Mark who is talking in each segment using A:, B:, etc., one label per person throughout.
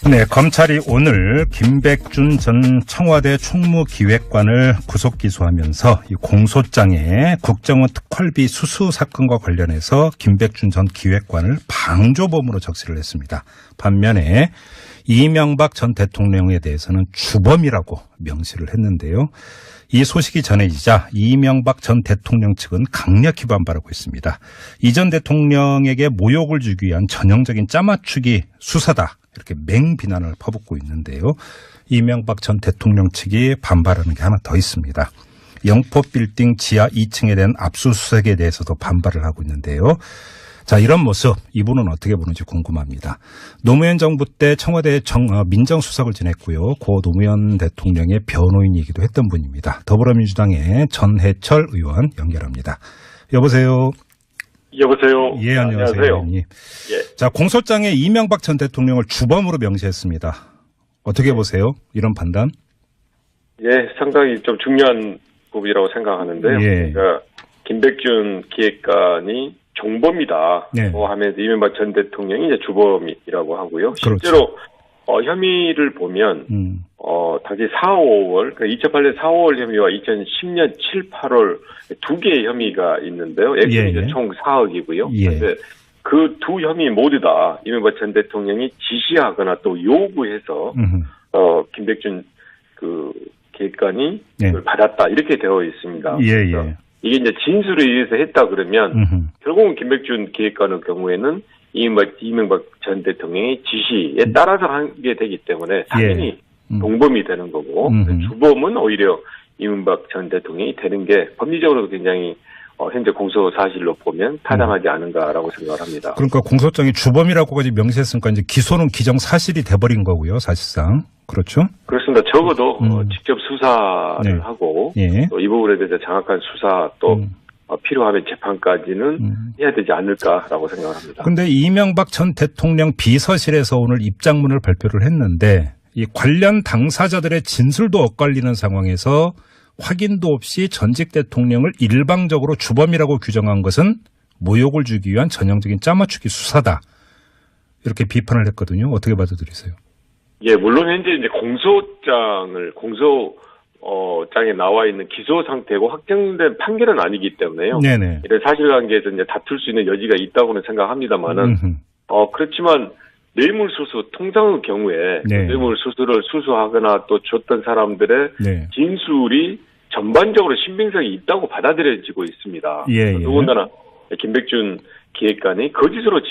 A: 네, 검찰이 오늘 김백준 전 청와대 총무기획관을 구속 기소하면서 이 공소장에 국정원 특활비 수수 사건과 관련해서 김백준 전 기획관을 방조범으로 적시를 했습니다. 반면에 이명박 전 대통령에 대해서는 주범이라고 명시를 했는데요. 이 소식이 전해지자 이명박 전 대통령 측은 강력히 반발하고 있습니다. 이 전 대통령에게 모욕을 주기 위한 전형적인 짜맞추기 수사다. 이렇게 맹비난을 퍼붓고 있는데요. 이명박 전 대통령 측이 반발하는 게 하나 더 있습니다. 영포빌딩 지하 2층에 대한 압수수색에 대해서도 반발을 하고 있는데요. 자, 이런 모습 이분은 어떻게 보는지 궁금합니다. 노무현 정부 때 청와대 민정수석을 지냈고요. 고 노무현 대통령의 변호인이기도 했던 분입니다. 더불어민주당의 전해철 의원 연결합니다. 여보세요.
B: 여보세요.
A: 예, 안녕하세요. 의원님.
B: 예.
A: 자, 공소장에 이명박 전 대통령을 주범으로 명시했습니다. 어떻게 보세요? 이런 판단?
B: 예, 상당히 좀 중요한 부분이라고 생각하는데요.
A: 예.
B: 그러니까 김백준 기획관이 정범이다.
A: 네.
B: 하면서 이명박 전 대통령이 이제 주범이라고 하고요.
A: 그렇죠.
B: 실제로 혐의를 보면 당시 4, 5월, 그러니까 2008년 4, 5월 혐의와 2010년 7, 8월 두 개의 혐의가 있는데요. 액수는 이제 총 4억이고요.
A: 예.
B: 그런데 그 두 혐의 모두 다 이명박 전 대통령이 지시하거나 또 요구해서 김백준 그 기획관이 그걸 받았다 이렇게 되어 있습니다.
A: 예.
B: 이게 이제 진술에 의해서 했다 그러면 결국은 김백준 기획관의 경우에는 이명박 전 대통령의 지시에 따라서 하게 되기 때문에 당연히 동범이 되는 거고 주범은 오히려 이명박 전 대통령이 되는 게 법리적으로도 굉장히 현재 공소 사실로 보면 타당하지 않은가라고 생각을 합니다.
A: 그러니까 공소장이 주범이라고까지 명시했으니까 이제 기소는 기정사실이 돼버린 거고요, 사실상. 그렇죠?
B: 그렇습니다. 적어도 직접 수사를 하고
A: 예.
B: 또 이 부분에 대해서 장악한 수사 또 필요하면 재판까지는 해야 되지 않을까라고 생각을 합니다.
A: 그런데 이명박 전 대통령 비서실에서 오늘 입장문을 발표를 했는데 이 관련 당사자들의 진술도 엇갈리는 상황에서 확인도 없이 전직 대통령을 일방적으로 주범이라고 규정한 것은 모욕을 주기 위한 전형적인 짜맞추기 수사다. 이렇게 비판을 했거든요. 어떻게 받아들이세요?
B: 예, 물론 현재 이제 공소장에 나와 있는 기소 상태고 확정된 판결은 아니기 때문에요.
A: 네네.
B: 이런 사실관계에서 이제 다툴 수 있는 여지가 있다고는 생각합니다만은 그렇지만 뇌물수수 통상의 경우에 뇌물수수를 수수하거나 또 줬던 사람들의 진술이 전반적으로 신빙성이 있다고 받아들여지고 있습니다. 더군다나 김백준 기획관이 거짓으로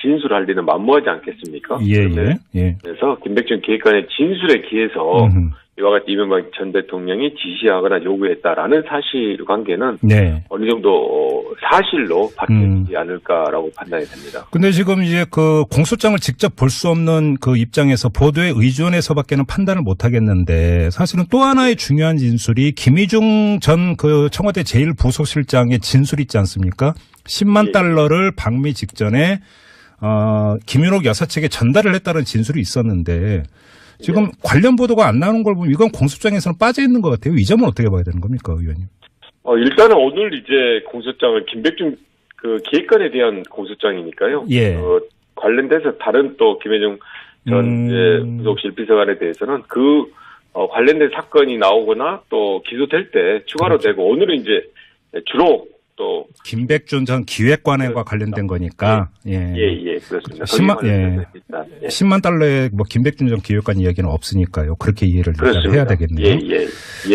B: 진술할 리는 만무하지 않겠습니까? 그래서 김백준 기획관의 진술에 기해서 이와 같이 이명박 전 대통령이 지시하거나 요구했다라는 사실관계는 어느 정도 사실로 받쳐지지 않을까라고 판단이 됩니다.
A: 근데 지금 이제 그 공소장을 직접 볼 수 없는 그 입장에서 보도에 의존해서밖에는 판단을 못 하겠는데 사실은 또 하나의 중요한 진술이 김희중 전 그 청와대 제1부속실장의 진술이 있지 않습니까? 10만 달러를 방미 직전에 김윤옥 여사측에 전달을 했다는 진술이 있었는데 지금 관련 보도가 안 나오는 걸 보면 이건 공소장에서는 빠져 있는 것 같아요. 이 점은 어떻게 봐야 되는 겁니까, 의원님?
B: 일단은 오늘 이제 공소장을 김백준 그 기획관에 대한 공소장이니까요. 관련돼서 다른 또 김혜중 전 부속실 비서관에 대해서는 그 관련된 사건이 나오거나 또 기소될 때 추가로 되고 오늘은 이제 주로 또
A: 김백준 전 기획관과 관련된 거니까
B: 그렇습니다.
A: 10만 달러에 뭐 김백준 전 기획관 이야기는 없으니까요. 그렇게 이해를 해야 되겠네요.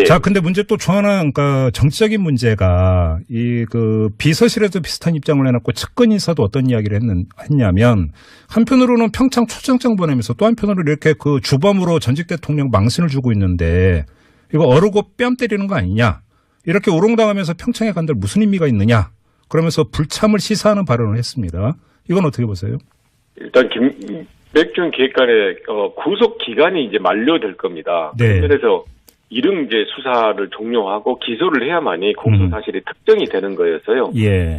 A: 자, 근데 문제 또 중 하나, 그러니까 정치적인 문제가 이 그 비서실에도 비슷한 입장을 내놨고 측근 인사도 어떤 이야기를 했냐면 한편으로는 평창 초청장 보내면서 또 한편으로 이렇게 그 주범으로 전직 대통령 망신을 주고 있는데 이거 어르고 뺨 때리는 거 아니냐? 이렇게 우롱당하면서 평창에 간들 무슨 의미가 있느냐? 그러면서 불참을 시사하는 발언을 했습니다. 이건 어떻게 보세요?
B: 일단 김백준 기획관의 구속 기간이 이제 만료될 겁니다. 그래서 이른 이제 수사를 종료하고 기소를 해야만이 공소 사실이 특정이 되는 거여서요.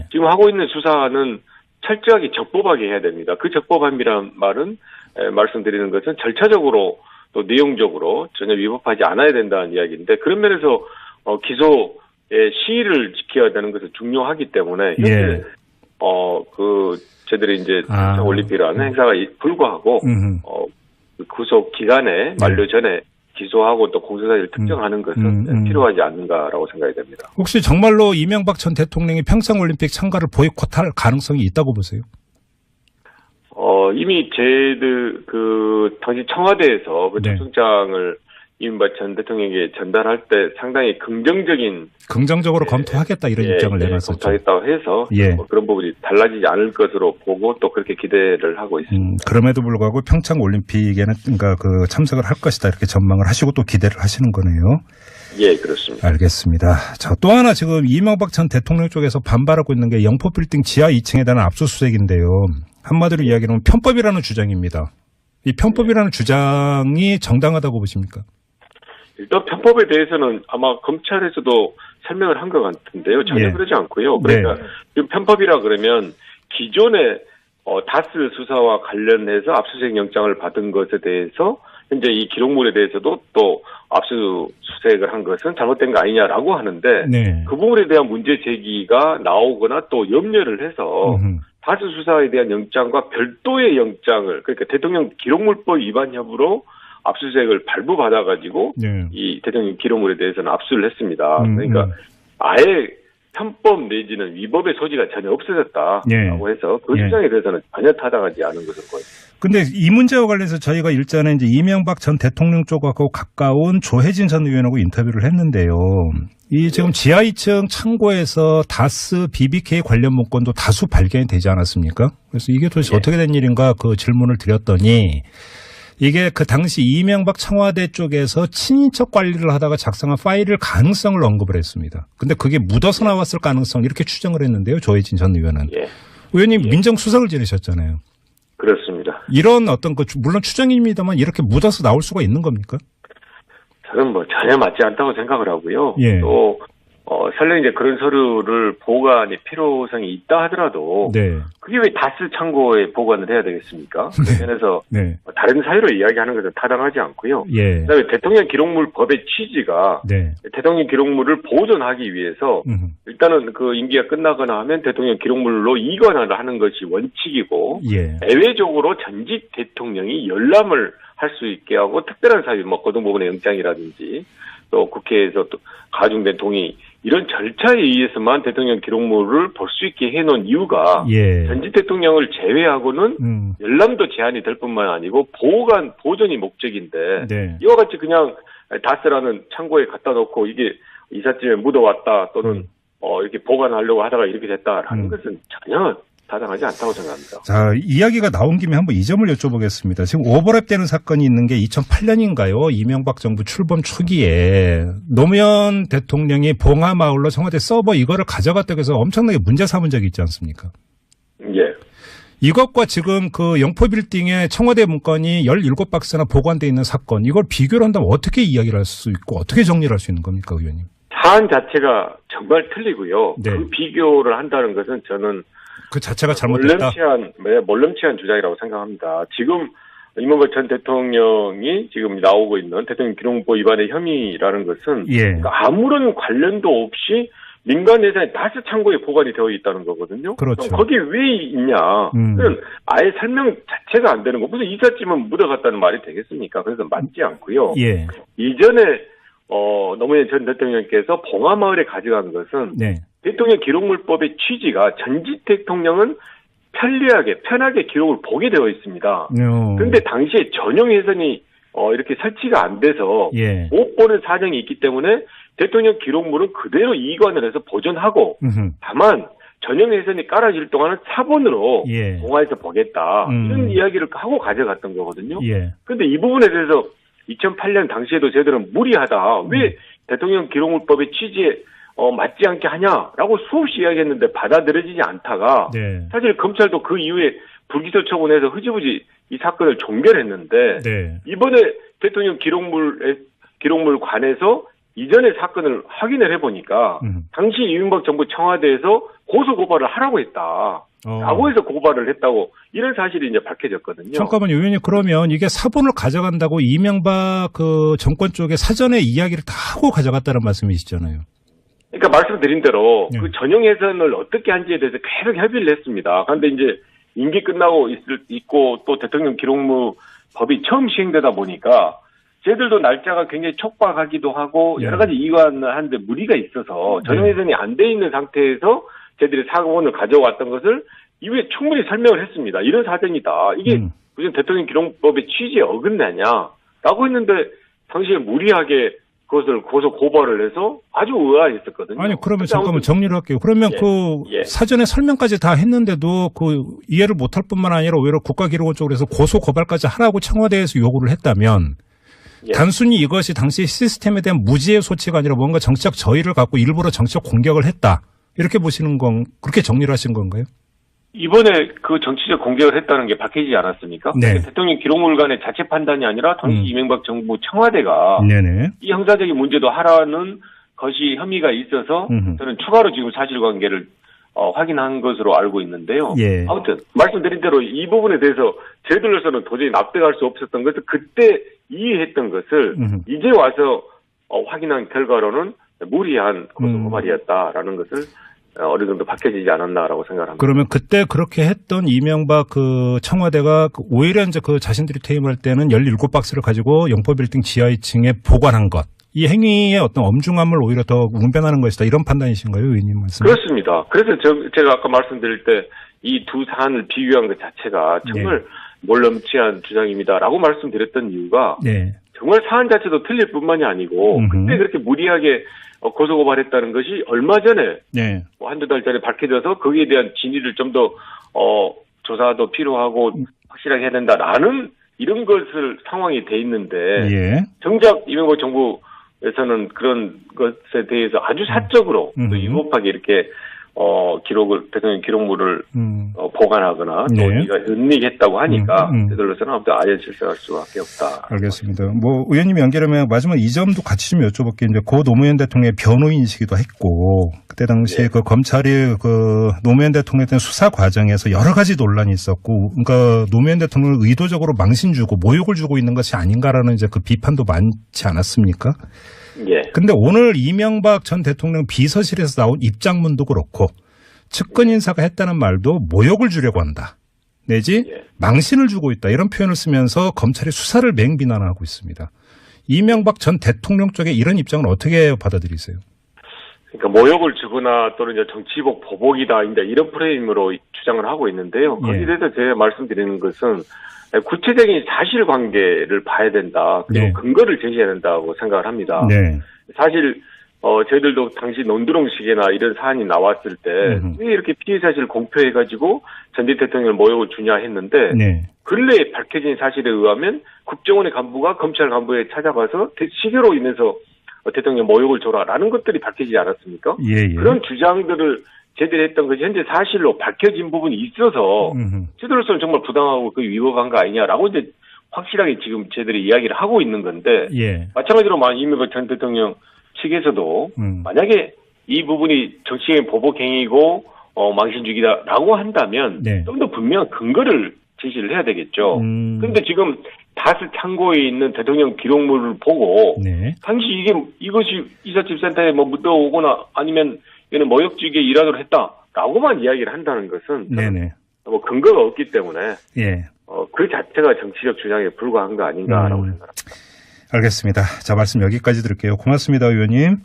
B: 지금 하고 있는 수사는 철저하게 적법하게 해야 됩니다. 그 적법함이란 말은 말씀드리는 것은 절차적으로 또 내용적으로 전혀 위법하지 않아야 된다는 이야기인데 그런 면에서 기소의 시일을 지켜야 되는 것은 중요하기 때문에 현재 저희들이 이제 올림픽이라는 행사가 불구하고 구속 기간에 만료 전에 기소하고 또 공소사실을 특정하는 것은 필요하지 않는가라고 생각이 됩니다.
A: 혹시 정말로 이명박 전 대통령이 평창올림픽 참가를 보이콧할 가능성이 있다고 보세요?
B: 이미 당시 청와대에서 그 초청장을 이명박 전 대통령에게 전달할 때 상당히 긍정적으로
A: 검토하겠다 이런 입장을 내놨었죠.
B: 검토하겠다고 해서 그런 부분이 달라지지 않을 것으로 보고 또 그렇게 기대를 하고 있습니다.
A: 그럼에도 불구하고 평창 올림픽에는 그러니까 참석을 할 것이다 이렇게 전망을 하시고 또 기대를 하시는 거네요.
B: 예, 그렇습니다.
A: 알겠습니다. 자, 또 하나 지금 이명박 전 대통령 쪽에서 반발하고 있는 게 영포 빌딩 지하 2층에 대한 압수수색인데요. 한마디로 이야기하면 편법이라는 주장입니다. 이 편법이라는 주장이 정당하다고 보십니까?
B: 일단 편법에 대해서는 아마 검찰에서도 설명을 한 것 같은데요. 전혀 그러지 않고요. 그러니까 지금 편법이라 그러면 기존에 다스 수사와 관련해서 압수수색 영장을 받은 것에 대해서 현재 이 기록물에 대해서도 또 압수수색을 한 것은 잘못된 거 아니냐라고 하는데 그 부분에 대한 문제 제기가 나오거나 또 염려를 해서 다스 수사에 대한 영장과 별도의 영장을 그러니까 대통령 기록물법 위반 여부로 압수수색을 발부받아가지고 이 대통령 기록물에 대해서는 압수를 했습니다. 그러니까 아예 편법 내지는 위법의 소지가 전혀 없어졌다라고 해서 그 주장에 대해서는 전혀 타당하지 않은 것으로 보입니다.
A: 근데 이 문제와 관련해서 저희가 일전에 이제 이명박 전 대통령 쪽하고 가까운 조혜진 전 의원하고 인터뷰를 했는데요. 이 지금 지하 2층 창고에서 다스 BBK 관련 문건도 다수 발견이 되지 않았습니까? 그래서 이게 도대체 어떻게 된 일인가 그 질문을 드렸더니 이게 그 당시 이명박 청와대 쪽에서 친인척 관리를 하다가 작성한 파일을 가능성을 언급을 했습니다. 근데 그게 묻어서 나왔을 가능성 이렇게 추정을 했는데요. 조혜진 전 의원은. 의원님 민정수석을 지내셨잖아요.
B: 그렇습니다.
A: 이런 물론 추정입니다만 이렇게 묻어서 나올 수가 있는 겁니까?
B: 저는 전혀 맞지 않다고 생각을 하고요. 또 설령 이제 그런 서류를 보관의 필요성이 있다 하더라도 그게 왜 다스 창고에 보관을 해야 되겠습니까? 그래서 다른 사유로 이야기하는 것은 타당하지 않고요. 그다음에 대통령 기록물 법의 취지가 대통령 기록물을 보존하기 위해서 일단은 그 임기가 끝나거나 하면 대통령 기록물로 이관을 하는 것이 원칙이고 예외적으로 전직 대통령이 열람을 할 수 있게 하고 특별한 사유, 고등법원의 영장이라든지 또 국회에서 또 가중된 동의 이런 절차에 의해서만 대통령 기록물을 볼 수 있게 해놓은 이유가 전직 대통령을 제외하고는 열람도 제한이 될 뿐만 아니고 보존이 목적인데 이와 같이 그냥 다스라는 창고에 갖다 놓고 이게 이삿짐에 묻어왔다 또는 이렇게 보관하려고 하다가 이렇게 됐다라는 것은 전혀 타당하지 않다고 생각합니다.
A: 자, 이야기가 나온 김에 한번 이 점을 여쭤보겠습니다. 지금 오버랩되는 사건이 있는 게 2008년인가요? 이명박 정부 출범 초기에 노무현 대통령이 봉하마을로 청와대 서버 이거를 가져갔다고 해서 엄청나게 문제 삼은 적이 있지 않습니까? 이것과 지금 그 영포 빌딩에 청와대 문건이 17박스나 보관되어 있는 사건 이걸 비교를 한다면 어떻게 이야기를 할 수 있고 어떻게 정리를 할 수 있는 겁니까, 의원님?
B: 사안 자체가 정말 틀리고요. 그 비교를 한다는 것은 저는
A: 그 자체가 잘못됐다.
B: 몰름치한 주장이라고 생각합니다. 지금 이명박 전 대통령이 지금 나오고 있는 대통령 기록법 위반의 혐의라는 것은 그러니까 아무런 관련도 없이 민간 예산이 다스 창고에 보관이 되어 있다는 거거든요.
A: 그렇죠.
B: 거기 왜 있냐? 그건 아예 설명 자체가 안 되는 거. 무슨 이삿짐은 묻어갔다는 말이 되겠습니까? 그래서 맞지 않고요. 이전에 노무현 전 대통령께서 봉하마을에 가져간 것은 대통령 기록물법의 취지가 전직 대통령은 편하게 기록을 보게 되어 있습니다. 그런데 당시에 전용 회선이 이렇게 설치가 안 돼서 못 보는 사정이 있기 때문에 대통령 기록물은 그대로 이관을 해서 보존하고 다만 전용 회선이 깔아질 동안은 사본으로 봉화해서 보겠다. 이런 이야기를 하고 가져갔던 거거든요. 그런데 이 부분에 대해서 2008년 당시에도 저희들은 무리하다. 왜 대통령 기록물법의 취지에 맞지 않게 하냐라고 수없이 이야기했는데 받아들여지지 않다가 사실 검찰도 그 이후에 불기소 처분해서 흐지부지 이 사건을 종결했는데 이번에 대통령 기록물 관해서 이전의 사건을 확인을 해보니까 당시 이명박 정부 청와대에서 고소고발을 하라고 했다. 라고 해서 고발을 했다고 이런 사실이 이제 밝혀졌거든요.
A: 잠깐만요, 의원님. 그러면 이게 사본을 가져간다고 이명박 그 정권 쪽에 사전에 이야기를 다 하고 가져갔다는 말씀이시잖아요.
B: 그러니까 말씀드린 대로 그 전용 예산을 어떻게 한지에 대해서 계속 협의를 했습니다. 그런데 이제 임기 끝나고 있고 또 대통령 기록물 법이 처음 시행되다 보니까 저희들도 날짜가 굉장히 촉박하기도 하고 여러 가지 이유가 하는데 무리가 있어서 전용회전이 안 돼 있는 상태에서 저희들이 사고원을 가져왔던 것을 이후에 충분히 설명을 했습니다. 이런 사정이다. 이게 무슨 대통령 기록법의 취지에 어긋나냐라고 했는데 당시에 무리하게 그것을 고소 고발을 해서 아주 의아했었거든요.
A: 아니 그러면 잠깐만 정리를 할게요. 그러면 사전에 설명까지 다 했는데도 그 이해를 못할 뿐만 아니라 오히려 국가기록원 쪽에서 고소 고발까지 하라고 청와대에서 요구를 했다면 단순히 이것이 당시 시스템에 대한 무지의 소치가 아니라 뭔가 정치적 저의를 갖고 일부러 정치적 공격을 했다. 이렇게 보시는 건 그렇게 정리를 하신 건가요?
B: 이번에 그 정치적 공격을 했다는 게 밝혀지지 않았습니까?
A: 네.
B: 대통령 기록물관의 자체 판단이 아니라 당시 이명박 정부 청와대가 이 형사적인 문제도 하라는 것이 혐의가 있어서 저는 추가로 지금 사실관계를 확인한 것으로 알고 있는데요. 아무튼 말씀드린 대로 이 부분에 대해서 저희들로서는 도저히 납득할 수 없었던 것을 그때 이해했던 것을 이제 와서 확인한 결과로는 무리한 고소고발이었다라는 것을 어느 정도 밝혀지지 않았나라고 생각합니다.
A: 그러면 그때 그렇게 했던 이명박 그 청와대가 오히려 이제 그 자신들이 퇴임할 때는 17박스를 가지고 영포빌딩 지하 2층에 보관한 것. 이 행위의 어떤 엄중함을 오히려 더 웅변하는 것이다. 이런 판단이신가요, 의원님 말씀?
B: 그렇습니다. 그래서 제가 아까 말씀드릴 때 이 두 사안을 비교한 것 자체가 정말 몰럼치한 주장입니다라고 말씀드렸던 이유가 정말 사안 자체도 틀릴 뿐만이 아니고 그때 그렇게 무리하게 고소고발했다는 것이 얼마 전에 한두 달 전에 밝혀져서 거기에 대한 진위를 좀 더 조사도 필요하고 확실하게 해야 된다라는 이런 것을 상황이 돼 있는데 정작 이명박 정부에서는 그런 것에 대해서 아주 사적으로 또 위법하게 이렇게 대통령 기록물을 보관하거나 또 우리가 은닉했다고 하니까 저들로서는 아무튼 아예 질서할 수밖에 없다.
A: 알겠습니다. 뭐 의원님 연결하면 마지막 이 점도 같이 좀 여쭤볼게요. 이제 고 노무현 대통령의 변호인이시기도 했고 그때 당시에 그 검찰이 그 노무현 대통령에 대한 수사 과정에서 여러 가지 논란이 있었고, 그러니까 노무현 대통령을 의도적으로 망신 주고 모욕을 주고 있는 것이 아닌가라는 이제 그 비판도 많지 않았습니까? 근데 오늘 이명박 전 대통령 비서실에서 나온 입장문도 그렇고 측근 인사가 했다는 말도 모욕을 주려고 한다. 내지 망신을 주고 있다. 이런 표현을 쓰면서 검찰이 수사를 맹비난하고 있습니다. 이명박 전 대통령 쪽의 이런 입장을 어떻게 받아들이세요?
B: 그러니까 모욕을 주거나 또는 이제 정치복 보복이다. 이런 프레임으로 주장을 하고 있는데요. 거기에 대해서 제가 말씀드리는 것은 구체적인 사실관계를 봐야 된다. 그리고 근거를 제시해야 된다고 생각을 합니다. 사실 저희들도 당시 논두렁식이나 이런 사안이 나왔을 때 왜 이렇게 피해 사실을 공표해가지고 전직 대통령을 모욕을 주냐 했는데 근래에 밝혀진 사실에 의하면 국정원의 간부가 검찰 간부에 찾아가서 시계로 인해서 대통령 모욕을 줘라라는 것들이 밝혀지지 않았습니까? 그런 주장들을 제대로 했던 것이 현재 사실로 밝혀진 부분이 있어서 저희들로서는 정말 부당하고 그 위법한 거 아니냐라고 이제 확실하게 지금 저희들이 이야기를 하고 있는 건데 마찬가지로 이명박 전 대통령 측에서도 만약에 이 부분이 정치적인 보복 행위고 망신주기다라고 한다면 좀 더 분명한 근거를 제시를 해야 되겠죠. 그런데 지금 다스 창고에 있는 대통령 기록물을 보고 당시 이것이 이삿짐센터에 묻어오거나 아니면 이는 모욕주기에 일하도록 했다라고만 이야기를 한다는 것은 뭐 근거가 없기 때문에 그 자체가 정치적 주장에 불과한 거 아닌가라고 생각합니다.
A: 알겠습니다. 자, 말씀 여기까지 드릴게요. 고맙습니다, 의원님.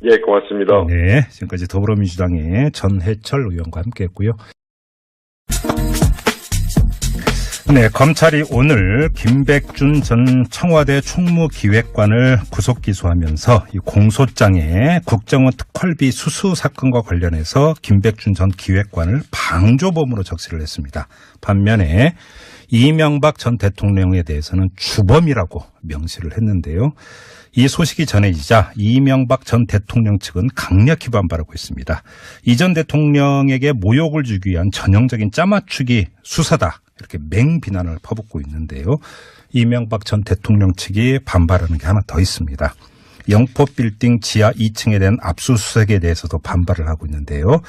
B: 예, 고맙습니다.
A: 지금까지 더불어민주당의 전해철 의원과 함께했고요. 검찰이 오늘 김백준 전 청와대 총무기획관을 구속 기소하면서 이 공소장에 국정원 특활비 수수 사건과 관련해서 김백준 전 기획관을 방조범으로 적시를 했습니다. 반면에 이명박 전 대통령에 대해서는 주범이라고 명시를 했는데요. 이 소식이 전해지자 이명박 전 대통령 측은 강력히 반발하고 있습니다. 이 전 대통령에게 모욕을 주기 위한 전형적인 짜맞추기 수사다. 이렇게 맹비난을 퍼붓고 있는데요. 이명박 전 대통령 측이 반발하는 게 하나 더 있습니다. 영포빌딩 지하 2층에 대한 압수수색에 대해서도 반발을 하고 있는데요.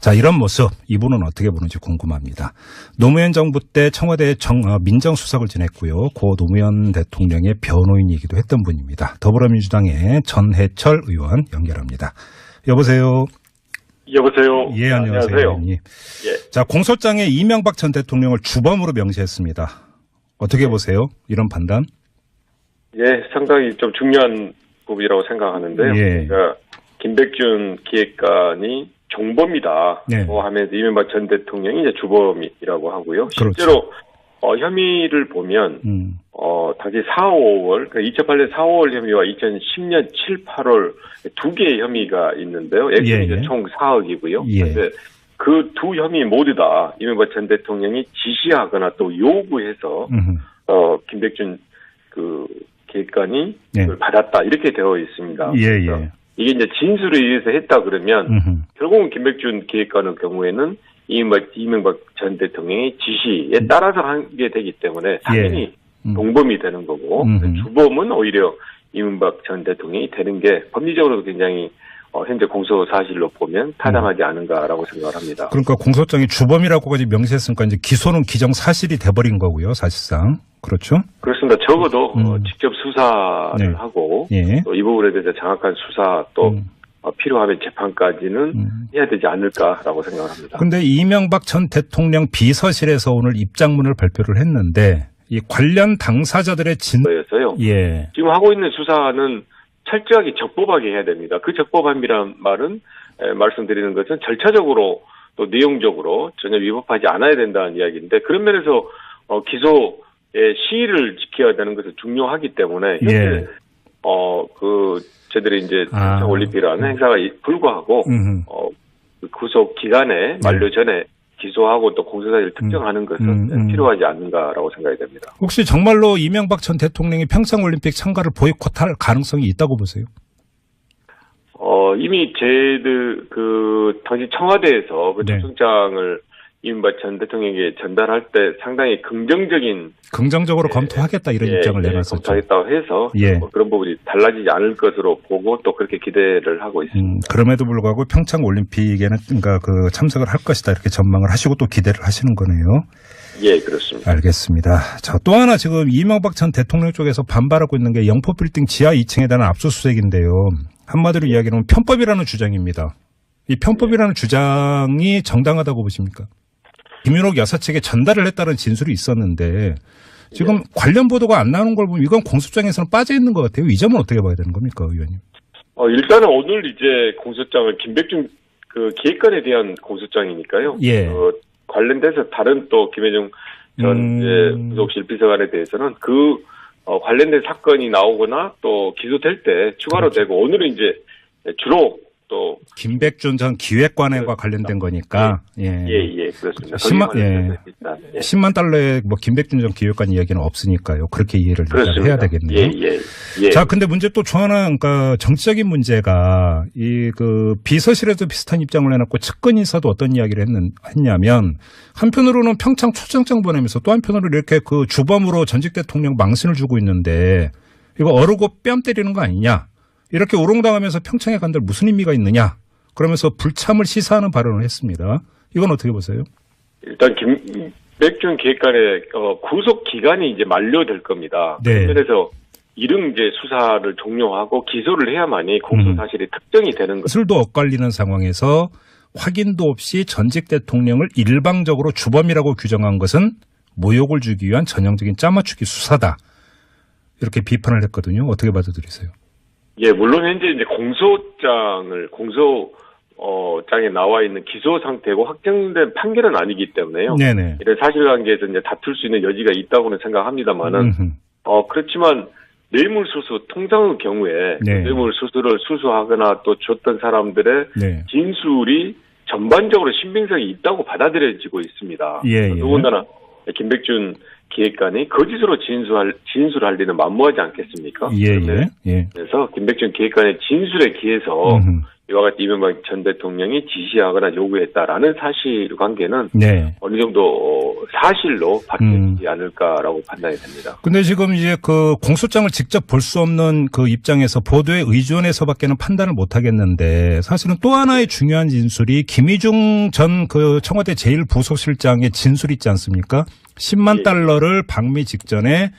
A: 자, 이런 모습 이분은 어떻게 보는지 궁금합니다. 노무현 정부 때 청와대 민정수석을 지냈고요. 고 노무현 대통령의 변호인이기도 했던 분입니다. 더불어민주당의 전해철 의원 연결합니다. 여보세요.
B: 여보세요.
A: 예, 안녕하세요. 자, 공소장에 이명박 전 대통령을 주범으로 명시했습니다. 어떻게 보세요? 이런 판단?
B: 예, 상당히 좀 중요한 부분이라고 생각하는데요.
A: 예.
B: 그러니까 김백준 기획관이 종범이다.
A: 네.
B: 하면서 이명박 전 대통령이 이제 주범이라고 하고요.
A: 그렇죠.
B: 실제로 혐의를 보면 당시 4, 5월, 그러니까 2008년 4, 5월 혐의와 2010년 7, 8월 두 개의 혐의가 있는데요. 액수는 총 4억이고요.
A: 예.
B: 그 두 혐의 모두 다 이명박 전 대통령이 지시하거나 또 요구해서 김백준 그 기획관이 그걸 받았다 이렇게 되어 있습니다.
A: 예. 이게
B: 이제 진술에 의해서 했다 그러면 결국은 김백준 기획관의 경우에는 이명박 전 대통령의 지시에 따라서 하게 되기 때문에 당연히 동범이 되는 거고 주범은 오히려 이명박 전 대통령이 되는 게 법리적으로도 굉장히 현재 공소 사실로 보면 타당하지 않은가라고 생각을 합니다.
A: 그러니까 공소장이 주범이라고까지 명시했으니까 이제 기소는 기정 사실이 돼버린 거고요, 사실상. 그렇죠?
B: 그렇습니다. 적어도 직접 수사를 하고 또 이 부분에 대해서 정확한 수사 또 필요하면 재판까지는 해야 되지 않을까라고 생각을 합니다.
A: 그런데 이명박 전 대통령 비서실에서 오늘 입장문을 발표를 했는데 이 관련 당사자들의
B: 진도였어요.
A: 예.
B: 지금 하고 있는 수사는 철저하게 적법하게 해야 됩니다. 그 적법함이란 말은 말씀드리는 것은 절차적으로 또 내용적으로 전혀 위법하지 않아야 된다는 이야기인데 그런 면에서 기소의 시일을 지켜야 되는 것은 중요하기 때문에 현재 저들이 이제 올림픽이라는 행사가 불구하고 그 구속 기간에 만료 전에 기소하고 또 공소사실을 특정하는 것은 필요하지 않는가라고 생각이 됩니다.
A: 혹시 정말로 이명박 전 대통령이 평창올림픽 참가를 보이콧할 가능성이 있다고 보세요?
B: 이미 저희들 당시 청와대에서 그 초청장을 이명박 전 대통령에게 전달할 때 상당히 긍정적으로
A: 검토하겠다 이런 입장을 내놨었죠.
B: 검토하겠다고 해서 그런 부분이 달라지지 않을 것으로 보고 또 그렇게 기대를 하고 있습니다.
A: 그럼에도 불구하고 평창 올림픽에는 그러니까 그 참석을 할 것이다 이렇게 전망을 하시고 또 기대를 하시는 거네요.
B: 예, 그렇습니다.
A: 알겠습니다. 자, 또 하나 지금 이명박 전 대통령 쪽에서 반발하고 있는 게 영포빌딩 지하 2층에 대한 압수수색인데요. 한마디로 이야기하면 편법이라는 주장입니다. 이 편법이라는 주장이 정당하다고 보십니까? 김윤옥 여사 측에 전달을 했다는 진술이 있었는데 지금 관련 보도가 안 나오는 걸 보면 이건 공소장에서는 빠져 있는 것 같아요. 이 점은 어떻게 봐야 되는 겁니까, 의원님?
B: 일단은 오늘 이제 공소장을 김백준 그 기획관에 대한 공소장이니까요.
A: 예.
B: 관련돼서 다른 또 김혜정 전 부속실 비서관에 대해서는 그 관련된 사건이 나오거나 또 기소될 때 추가로 되고 오늘은 이제 주로 또
A: 김백준 전 기획관과 관련된 거니까
B: 그렇습니다.
A: 10만 달러의 뭐 김백준 전 기획관 이야기는 없으니까요. 그렇게 이해를 해야 되겠네요. 자, 근데 문제 또 중 하나, 그러니까 정치적인 문제가 이 그 비서실에도 비슷한 입장을 내놨고 측근 인사도 어떤 이야기를 했냐면 한편으로는 평창 초청장 보내면서 또 한편으로 이렇게 그 주범으로 전직 대통령 망신을 주고 있는데 이거 어르고 뺨 때리는 거 아니냐? 이렇게 우롱당하면서 평창에 간들 무슨 의미가 있느냐? 그러면서 불참을 시사하는 발언을 했습니다. 이건 어떻게 보세요?
B: 일단 김백준 기획관의 구속 기간이 이제 만료될 겁니다.
A: 네.
B: 그래서 이른 이제 수사를 종료하고 기소를 해야만이 공소 사실이 특정이 되는 거죠.
A: 술도 엇갈리는 상황에서 확인도 없이 전직 대통령을 일방적으로 주범이라고 규정한 것은 모욕을 주기 위한 전형적인 짜맞추기 수사다. 이렇게 비판을 했거든요. 어떻게 받아들이세요?
B: 예, 물론 현재 이제 공소장에 나와 있는 기소 상태고 확정된 판결은 아니기 때문에요.
A: 네네.
B: 이런 사실관계에서 이제 다툴 수 있는 여지가 있다고는 생각합니다만은, 그렇지만 뇌물수수 통장의 경우에 뇌물수수를 수수하거나 또 줬던 사람들의 진술이 전반적으로 신빙성이 있다고 받아들여지고 있습니다. 더군다나 김백준 기획관이 거짓으로 진술할 리는 만무하지 않겠습니까? 그래서 김백준 기획관의 진술에 기해서 이와 같이 이명박 전 대통령이 지시하거나 요구했다라는 사실관계는 어느 정도 사실로 바뀌지 않을까라고 판단이 됩니다.
A: 근데 지금 이제 그 공소장을 직접 볼 수 없는 그 입장에서 보도에 의존해서밖에는 판단을 못 하겠는데 사실은 또 하나의 중요한 진술이 김희중 전 그 청와대 제1부속실장의 진술이 있지 않습니까? 10만 달러를 방미 직전에